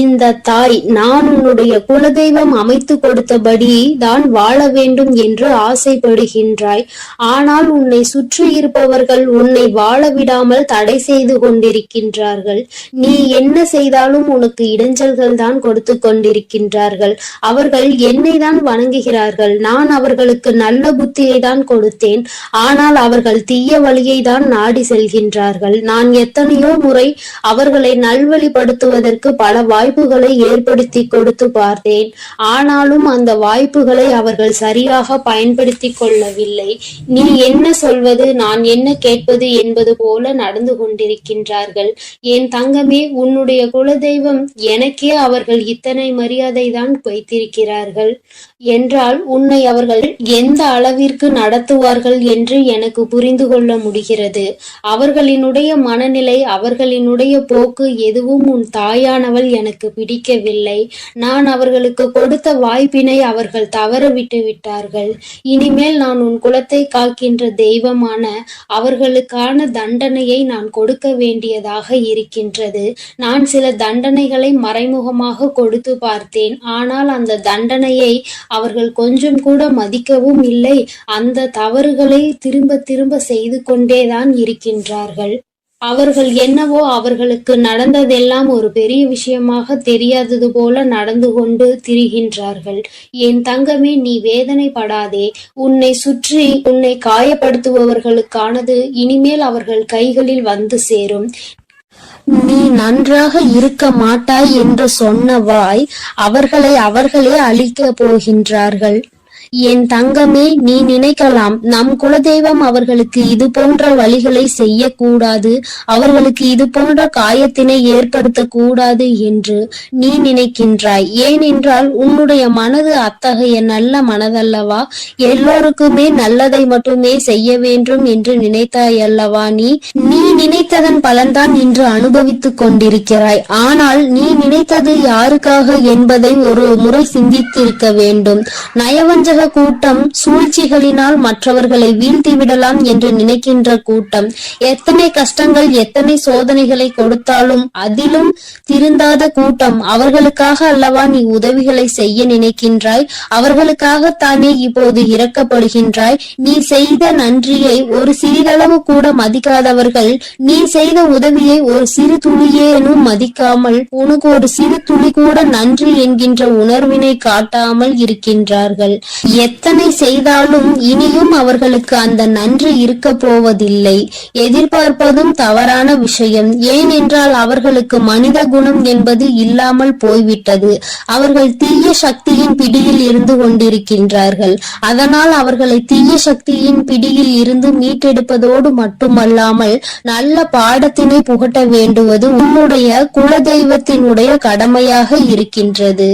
இந்த தாய் நான் உன்னுடைய குலதெய்வம் அமைத்து கொடுத்தபடி தான் வாழ வேண்டும் என்று ஆசைப்படுகின்றாய். ஆனால் உன்னை சுற்றி இருப்பவர்கள் உன்னை வாழ விடாமல் தடை செய்து கொண்டிருக்கின்றார்கள். நீ என்ன செய்தாலும் உனக்கு இடைஞ்சல்கள் தான் கொடுத்து கொண்டிருக்கின்றார்கள். அவர்கள் என்னை தான் வணங்குகிறார்கள். நான் அவர்களுக்கு நல்ல புத்தியை தான் கொடுத்தேன். ஆனால் அவர்கள் தீய வழியை தான் நாடி செல்கின்றார்கள். நான் எத்தனையோ முறை அவர்களை நல்வழிப்படுத்துவதற்கு பல வாய்ப்புகளை ஏற்படுத்தி கொடுத்து பார்த்தேன். ஆனாலும் அந்த வாய்ப்புகளை அவர்கள் சரியாக பயன்படுத்தி கொள்ளவில்லை. நீ என்ன சொல்வது, நான் என்ன கேட்பது என்பது போல நடந்து கொண்டிருக்கின்றார்கள். என் தங்கமே, உன்னுடைய குலதெய்வம் எனக்கே அவர்கள் இத்தனை மரியாதை தான் வைத்திருக்கிறார்கள் என்றால் உன்னை அவர்கள் எந்த அளவிற்கு நடத்துவார்கள் என்று எனக்கு புரிந்து கொள்ள முடிகிறது. அவர்களினுடைய மனநிலை, அவர்களினுடைய போக்கு எதுவும் உன் தாயானவள் எனக்கு பிடிக்கவில்லை. நான் அவர்களுக்கு கொடுத்த வாய்ப்பினை அவர்கள் தவற விட்டு விட்டார்கள். இனிமேல் நான் உன் குலத்தை காக்கின்ற தெய்வமான அவர்களுக்கான தண்டனையை நான் கொடுக்க வேண்டியதாக இருக்கின்றது. நான் சில தண்டனைகளை மறைமுகமாக கொடுத்து பார்த்தேன். ஆனால் அந்த தண்டனையை அவர்கள் கொஞ்சம் கூட மதிக்கவும் இல்லை. அந்த தவறுகளை திரும்ப திரும்ப செய்து கொண்டேதான் இருக்கின்றார்கள். அவர்கள் என்னவோ அவர்களுக்கு நடந்ததெல்லாம் ஒரு பெரிய விஷயமாக தெரியாதது போல நடந்து கொண்டு திரிகின்றார்கள். என் தங்கமே, நீ வேதனைப்படாதே. உன்னை சுற்றி உன்னை காயப்படுத்துபவர்களுக்கானது இனிமேல் அவர்கள் கைகளில் வந்து சேரும். நீ நன்றாக இருக்க மாட்டாய் என்று சொன்ன வாய் அவர்களே அழிக்க போகின்றார்கள். என் தங்கமே, நீ நினைக்கலாம் நம் குலதெய்வம் அவர்களுக்கு இது போன்ற வழிகளை செய்யக்கூடாது, அவர்களுக்கு இது போன்ற காயத்தினை ஏற்படுத்த கூடாது என்று நீ நினைக்கின்றாய். ஏனென்றால் உன்னுடைய மனது அத்தகைய நல்ல மனதல்லவா? எல்லோருக்குமே நல்லதை மட்டுமே செய்ய வேண்டும் என்று நினைத்தாய் அல்லவா? நீ நினைத்ததன் பலன்தான் இன்று அனுபவித்துக் கொண்டிருக்கிறாய். ஆனால் நீ நினைத்தது யாருக்காக என்பதை ஒரு முறை சிந்தித்திருக்க வேண்டும். நயவஞ்சக கூட்டம் சூழ்ச்சிகளினால் மற்றவர்களை வீழ்த்தி விடலாம் என்று நினைக்கின்ற கூட்டம் எத்தனை கஷ்டங்கள் எத்தனை சோதனைகளை கொடுத்தாலும் அதிலும் திருந்தாத கூட்டம். அவர்களுக்காக அல்லவா நீ உதவிகளை செய்ய நினைக்கின்றாய்? அவர்களுக்காகத்தானே இப்போது இறக்கப்படுகின்றாய். நீ செய்த நன்றியை ஒரு சிறிதளவு கூட மதிக்காதவர்கள் நீ செய்த உதவியை ஒரு சிறு துளியேனும் மதிக்காமல் உனக்கு ஒரு சிறு துளி கூட நன்றி என்கின்ற உணர்வினை காட்டாமல் இருக்கின்றார்கள். எத்தனை செய்தாலும் இனியும் அவர்களுக்கு அந்த நன்றி இருக்க போவதில்லை. எதிர்பார்ப்பதும் தவறான விஷயம். ஏனென்றால் அவர்களுக்கு மனித குணம் என்பது இல்லாமல் போய்விட்டது. அவர்கள் தீய சக்தியின் பிடியில் இருந்து கொண்டிருக்கின்றார்கள். அதனால் அவர்களை தீய சக்தியின் பிடியில் இருந்து மீட்டெடுப்பதோடு மட்டுமல்லாமல் நல்ல பாடத்தினை புகட்ட வேண்டுவது உன்னுடைய குலதெய்வத்தினுடைய கடமையாக இருக்கின்றது.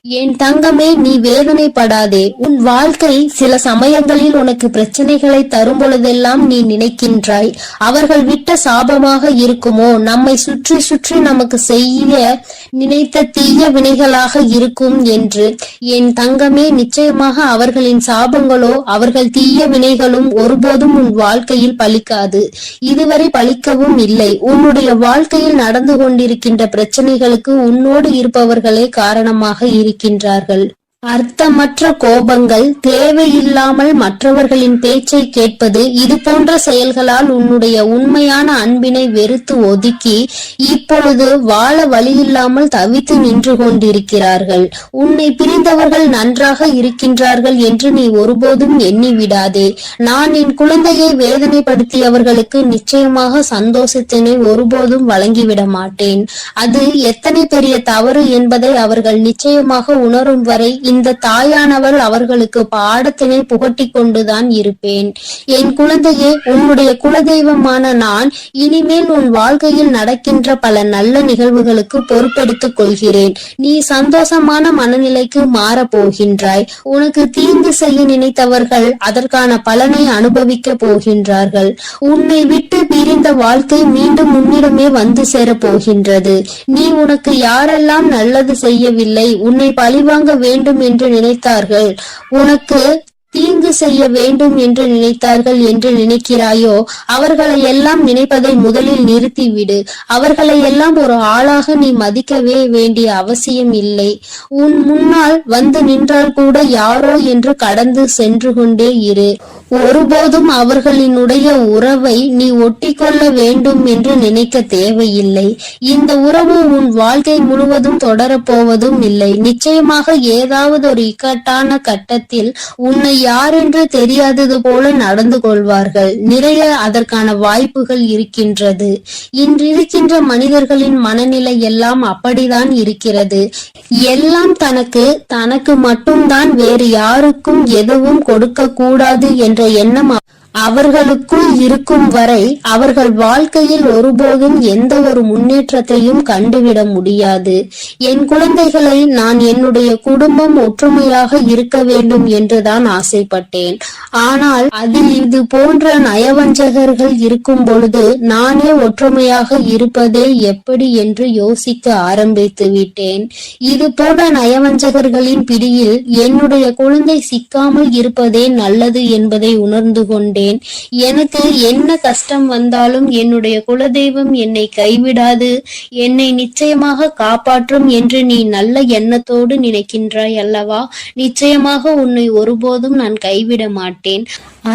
என் தங்கமே, நீ வேதனைப்படாதே. உன் வாழ்க்கை சில சமயங்களில் உனக்கு பிரச்சனைகளை தரும் பொழுதெல்லாம் நீ நினைக்கின்றாய், அவர்கள் விட்ட சாபமாக இருக்குமோ, நம்மை சுற்றி சுற்றி நமக்கு செய்ய நினைத்த தீய வினைகளாக இருக்கும் என்று. என் தங்கமே, நிச்சயமாக அவர்களின் சாபங்களோ அவர்கள் தீய வினைகளும் ஒருபோதும் உன் வாழ்க்கையில் பலிக்காது. இதுவரை பலிக்கவும் இல்லை. உன்னுடைய வாழ்க்கையில் நடந்து கொண்டிருக்கின்ற பிரச்சனைகளுக்கு உன்னோடு இருப்பவர்களே காரணமாக இருக்கின்றார்கள். அர்த்தமற்ற கோபங்கள், தேவையில்லாமல் மற்றவர்களின் பேச்சை கேட்பது, இது போன்ற செயல்களால் உன்னுடைய உண்மையான அன்பினை வெறுத்து ஒதுக்கி இப்பொழுது வாழ வழியில்லாமல் தவித்து நின்று கொண்டிருக்கிறார்கள். உன்னை பிரிந்தவர்கள் நன்றாக இருக்கின்றார்கள் என்று நீ ஒருபோதும் எண்ணி விடாதே. நான் என் குழந்தையை வேதனைப்படுத்தியவர்களுக்கு நிச்சயமாக சந்தோஷத்தினை ஒருபோதும் வழங்கிவிட மாட்டேன். அது எத்தனை பெரிய தவறு என்பதை அவர்கள் நிச்சயமாக உணரும் வரை இந்த தாயானவள் அவர்களுக்கு பாடத்தினை புகட்டி கொண்டுதான் இருப்பேன். என் குழந்தையே, உன்னுடைய குலதெய்வமான நான் இனிமேல் உன் வாழ்க்கையில் நடக்கின்ற பல நல்ல நிகழ்வுகளுக்கு பொறுப்பெடுத்துக் கொள்கிறேன். நீ சந்தோஷமான மனநிலைக்கு மாற போகின்றாய். உனக்கு தீங்கு செய்ய நினைத்தவர்கள் அதற்கான பலனை அனுபவிக்க போகின்றார்கள். உன்னை விட்டு பிரிந்த வாழ்க்கை மீண்டும் உன்னிடமே வந்து சேர போகின்றது. நீ உனக்கு யாரெல்லாம் நல்லது செய்யவில்லை, உன்னை பழிவாங்க வேண்டும் வேண்டும் என்று நினைத்தார்கள், உனக்கு தீங்கு செய்ய வேண்டும் என்று நினைத்தார்கள் என்று நினைக்கிறாயோ, அவர்களை எல்லாம் நினைப்பதை முதலில் நிறுத்திவிடு. அவர்களை எல்லாம் ஒரு ஆளாக நீ மதிக்கவே வேண்டிய அவசியம் இல்லை. உன் முன்னால் வந்து நின்றால் கூட யாரோ என்று கடந்து சென்று கொண்டே இரு. ஒருபோதும் அவர்களினுடைய உறவை நீ ஒட்டிக்கொள்ள வேண்டும் என்று நினைக்க தேவையில்லை. இந்த உறவு உன் வாழ்க்கை முழுவதும் தொடரப்போவதும் இல்லை. நிச்சயமாக ஏதாவது ஒரு இக்கட்டான கட்டத்தில் உன்னை யாரென்று தெரியாதது போல நடந்து கொள்வார்கள். நிறைய அதற்கான வாய்ப்புகள் இருக்கின்றது. இன்றிருக்கின்ற மனிதர்களின் மனநிலை எல்லாம் அப்படிதான் இருக்கிறது. எல்லாம் தனக்கு மட்டும்தான், வேறு யாருக்கும் எதுவும் கொடுக்க கூடாது என்ற எண்ணம் அவர்களுக்குள் இருக்கும் வரை அவர்கள் வாழ்க்கையில் ஒருபோதும் எந்த ஒரு முன்னேற்றத்தையும் கண்டுவிட முடியாது. என் குழந்தைகளை நான் என்னுடைய குடும்பம் ஒற்றுமையாக இருக்க வேண்டும் என்றுதான் ஆசைப்பட்டேன். ஆனால் அதில் இது போன்ற நயவஞ்சகர்கள் இருக்கும் பொழுது நானே ஒற்றுமையாக இருப்பதே எப்படி என்று யோசிக்க ஆரம்பித்து விட்டேன். இது போன்ற நயவஞ்சகர்களின் பிடியில் என்னுடைய குழந்தை சிக்காமல் இருப்பதே நல்லது என்பதை உணர்ந்து கொண்டேன். எனக்கு என்ன கஷ்டம் வந்தாலும் என்னுடைய குலதெய்வம் என்னை கைவிடாது, என்னை நிச்சயமாக காப்பாற்றும் என்று நீ நல்ல எண்ணத்தோடு நினைக்கின்றாய் அல்லவா? நிச்சயமாக உன்னை ஒருபோதும் நான் கைவிட மாட்டேன்.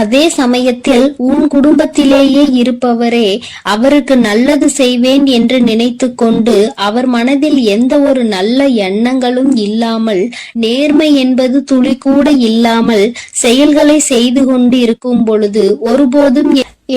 அதே சமயத்தில் உன் குடும்பத்திலேயே இருப்பவரே அவருக்கு நல்லது செய்வேன் என்று நினைத்து கொண்டு அவர் மனதில் எந்த ஒரு நல்ல எண்ணங்களும் இல்லாமல், நேர்மை என்பது துளி கூட இல்லாமல் செயல்களை செய்து கொண்டு இருக்கும் பொழுது ஒருபோதும்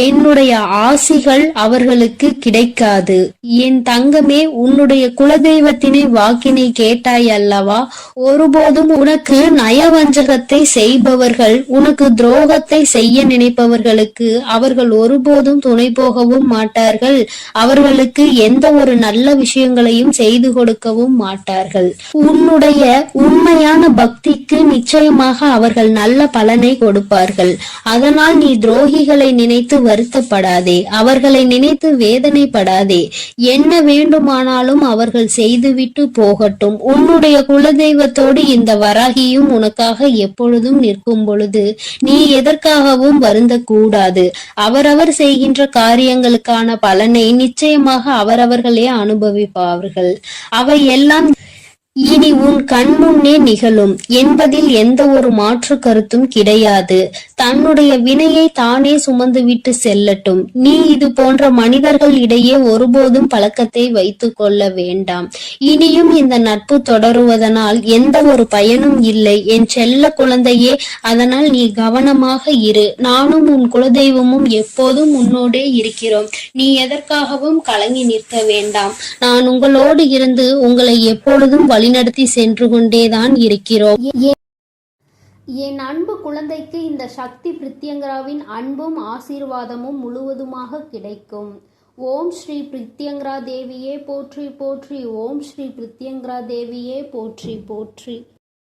என்னுடைய ஆசிகள் அவர்களுக்கு கிடைக்காது. என் தங்கமே, உன்னுடைய குலதெய்வத்தினை வாக்கினை கேட்டாய் அல்லவா? ஒருபோதும் உனக்கு நயவஞ்சகத்தை செய்பவர்கள், உனக்கு துரோகத்தை செய்ய நினைப்பவர்களுக்கு அவர்கள் ஒருபோதும் துணை போகவும் மாட்டார்கள். அவர்களுக்கு எந்த ஒரு நல்ல விஷயங்களையும் செய்து கொடுக்கவும் மாட்டார்கள். உன்னுடைய உண்மையான பக்திக்கு நிச்சயமாக அவர்கள் நல்ல பலனை கொடுப்பார்கள். அதனால் நீ துரோகிகளை நினைத்து வருத்தப்படாதே, அவர்களை நினைத்து வேதனைப்படாதே. என்ன வேண்டுமானாலும் அவர்கள் செய்துவிட்டு போகட்டும். உன்னுடைய குலதெய்வத்தோடு இந்த வராகியும் உனக்காக எப்பொழுதும் நிற்கும் பொழுது நீ எதற்காகவும் வருந்த கூடாது. அவரவர் செய்கின்ற காரியங்களுக்கான பலனை நிச்சயமாக அவரவர்களே அனுபவிப்பார்கள். அவை எல்லாம் இனி உன் கண்முன்னே நிகழும் என்பதில் எந்த ஒரு மாற்று கருத்தும் கிடையாது. தன்னுடைய வினையை தானே சுமந்துவிட்டு செல்லட்டும். நீ இது போன்ற மனிதர்கள் இடையே ஒருபோதும் பழக்கத்தை வைத்துக் கொள்ள வேண்டாம். இனியும் இந்த நட்பு தொடருவதனால் எந்த ஒரு பயனும் இல்லை என் செல்ல குழந்தையே. அதனால் நீ கவனமாக இரு. நானும் உன் குலதெய்வமும் எப்போதும் உன்னோடே இருக்கிறோம். நீ எதற்காகவும் கலங்கி நிற்க வேண்டாம். நான் உங்களோடு இருந்து உங்களை எப்பொழுதும் வழிநடத்தி சென்று கொண்டேதான் இருக்கிறோம்.
என் அன்பு குழந்தைக்கு இந்த சக்தி பிரித்யங்கராவின் அன்பும் ஆசீர்வாதமும் முழுவதுமாக கிடைக்கும். ஓம் ஸ்ரீ பிரித்யங்கரா தேவியே போற்றி போற்றி. ஓம் ஸ்ரீ பிரித்யங்கரா தேவியே போற்றி போற்றி.